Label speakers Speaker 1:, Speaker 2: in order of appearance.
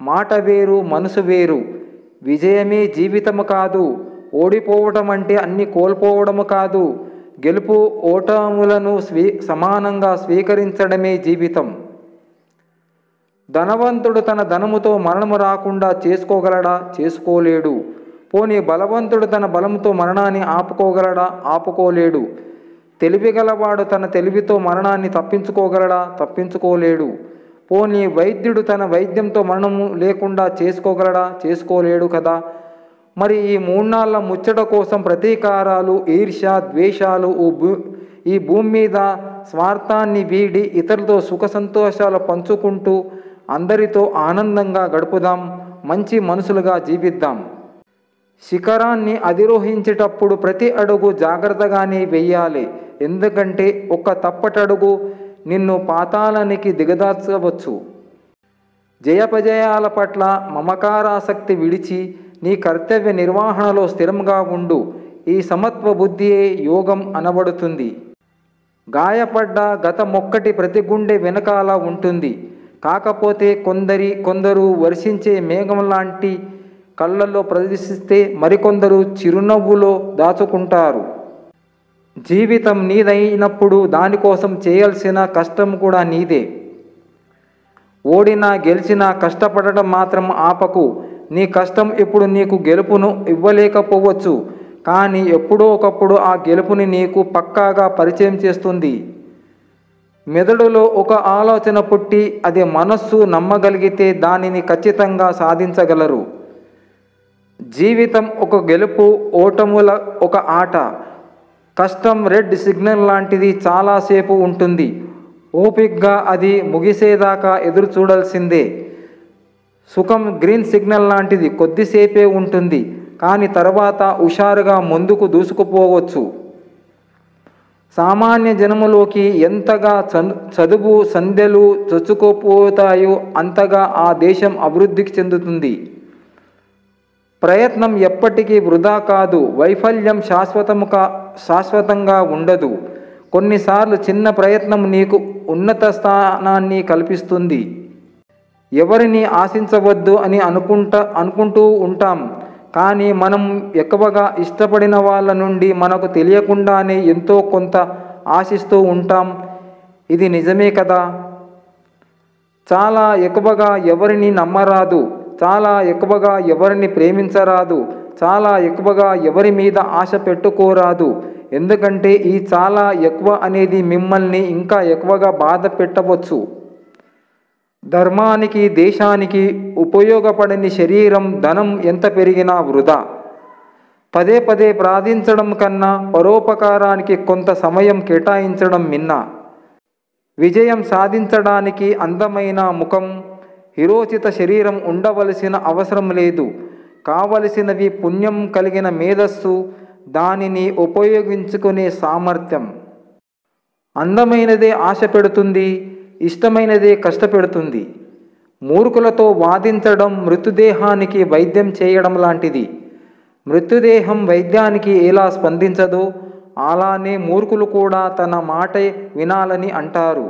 Speaker 1: మాట వేరు, మనసు వేరు. విజయమే జీవితము కాదు. ఓడిపోవటం అంటే అన్ని కోల్పోవడము కాదు. గెలుపు ఓటములను సమానంగా స్వీకరించడమే జీవితం. ధనవంతుడు తన ధనముతో మరణము రాకుండా చేసుకోగలడా? చేసుకోలేడు. పోనీ బలవంతుడు తన బలంతో మరణాన్ని ఆపుకోగలడా? ఆపుకోలేడు. తెలివిగలవాడు తన తెలివితో మరణాన్ని తప్పించుకోగలడా? తప్పించుకోలేడు. పోనీ వైద్యుడు తన వైద్యంతో మరణము లేకుండా చేసుకోగలడా? చేసుకోలేడు కదా. మరి ఈ మూన్నాళ్ళ ముచ్చట కోసం ప్రతీకారాలు, ఈర్ష్య, ద్వేషాలు ఈ భూమి మీద స్వార్థాన్ని వీడి ఇతరులతో సుఖ సంతోషాలు పంచుకుంటూ అందరితో ఆనందంగా గడుపుదాం. మంచి మనుషులుగా జీవిద్దాం. శిఖరాన్ని అధిరోహించేటప్పుడు ప్రతి అడుగు జాగ్రత్తగానే వెయ్యాలి. ఎందుకంటే ఒక్క తప్పటడుగు నిన్ను పాతాళానికి దిగదార్చవచ్చు. జయాపజయాల పట్ల మమకారాసక్తి విడిచి నీ కర్తవ్య నిర్వహణలో స్థిరంగా ఉండు. ఈ సమత్వ బుద్ధియే యోగం అనబడుతుంది. గాయపడ్డ గతమొక్కటి ప్రతి గుండె వెనకాల ఉంటుంది. కాకపోతే కొందరు వర్షించే మేఘం లాంటి కళ్ళల్లో ప్రదర్శిస్తే మరికొందరు చిరునవ్వులో దాచుకుంటారు. జీవితం నీదైనప్పుడు దానికోసం చేయాల్సిన కష్టం కూడా నీదే. ఓడినా గెలిచినా కష్టపడటం మాత్రం ఆపకు. నీ కష్టం ఇప్పుడు నీకు గెలుపును ఇవ్వలేకపోవచ్చు, కానీ ఎప్పుడో ఒకప్పుడు ఆ గెలుపుని నీకు పక్కాగా పరిచయం చేస్తుంది. మెదడులో ఒక ఆలోచన పుట్టి అది మనస్సు నమ్మగలిగితే దానిని ఖచ్చితంగా సాధించగలరు. జీవితం ఒక గెలుపు ఓటముల ఒక ఆట. కష్టం రెడ్ సిగ్నల్ లాంటిది, చాలాసేపు ఉంటుంది. ఓపికగా అది ముగిసేదాకా ఎదురు చూడాల్సిందే. సుఖం గ్రీన్ సిగ్నల్ లాంటిది, కొద్దిసేపే ఉంటుంది, కానీ తర్వాత హుషారుగా ముందుకు దూసుకుపోవచ్చు. సామాన్య జనములోకి ఎంతగా చదువు సంధ్యలు చొచ్చుకుపోతాయో అంతగా ఆ దేశం అభివృద్ధికి చెందుతుంది. ప్రయత్నం ఎప్పటికీ వృధా కాదు. వైఫల్యం శాశ్వతంగా ఉండదు. కొన్నిసార్లు చిన్న ప్రయత్నం నీకు ఉన్నత స్థానాన్ని కల్పిస్తుంది. ఎవరిని ఆశించవద్దు అని అనుకుంటూ ఉంటాం, కానీ మనం ఎక్కువగా ఇష్టపడిన వాళ్ళ నుండి మనకు తెలియకుండానే ఎంతో కొంత ఆశిస్తూ ఉంటాం. ఇది నిజమే కదా. చాలా ఎక్కువగా ఎవరిని నమ్మరాదు. చాలా ఎక్కువగా ఎవరిని ప్రేమించరాదు. చాలా ఎక్కువగా ఎవరి మీద ఆశ పెట్టుకోరాదు. ఎందుకంటే ఈ చాలా ఎక్కువ అనేది మిమ్మల్ని ఇంకా ఎక్కువగా బాధ పెట్టవచ్చు. ధర్మానికి, దేశానికి ఉపయోగపడని శరీరం, ధనం ఎంత పెరిగినా వృధా. పదే పదే ప్రార్థించడం కన్నా పరోపకారానికి కొంత సమయం కేటాయించడం మిన్న. విజయం సాధించడానికి అందమైన ముఖం, హిరోచిత శరీరం ఉండవలసిన అవసరం లేదు. కావలసినవి పుణ్యం కలిగిన మేధస్సు, దానిని ఉపయోగించుకునే సామర్థ్యం. అందమైనదే ఆశ పెడుతుంది, ఇష్టమైనదే కష్టపెడుతుంది. మూర్ఖులతో వాదించడం మృతదేహానికి వైద్యం చేయడం లాంటిది. మృతదేహం వైద్యానికి ఎలా స్పందించదో అలానే మూర్ఖులు కూడా తన మాట వినాలని అంటారు.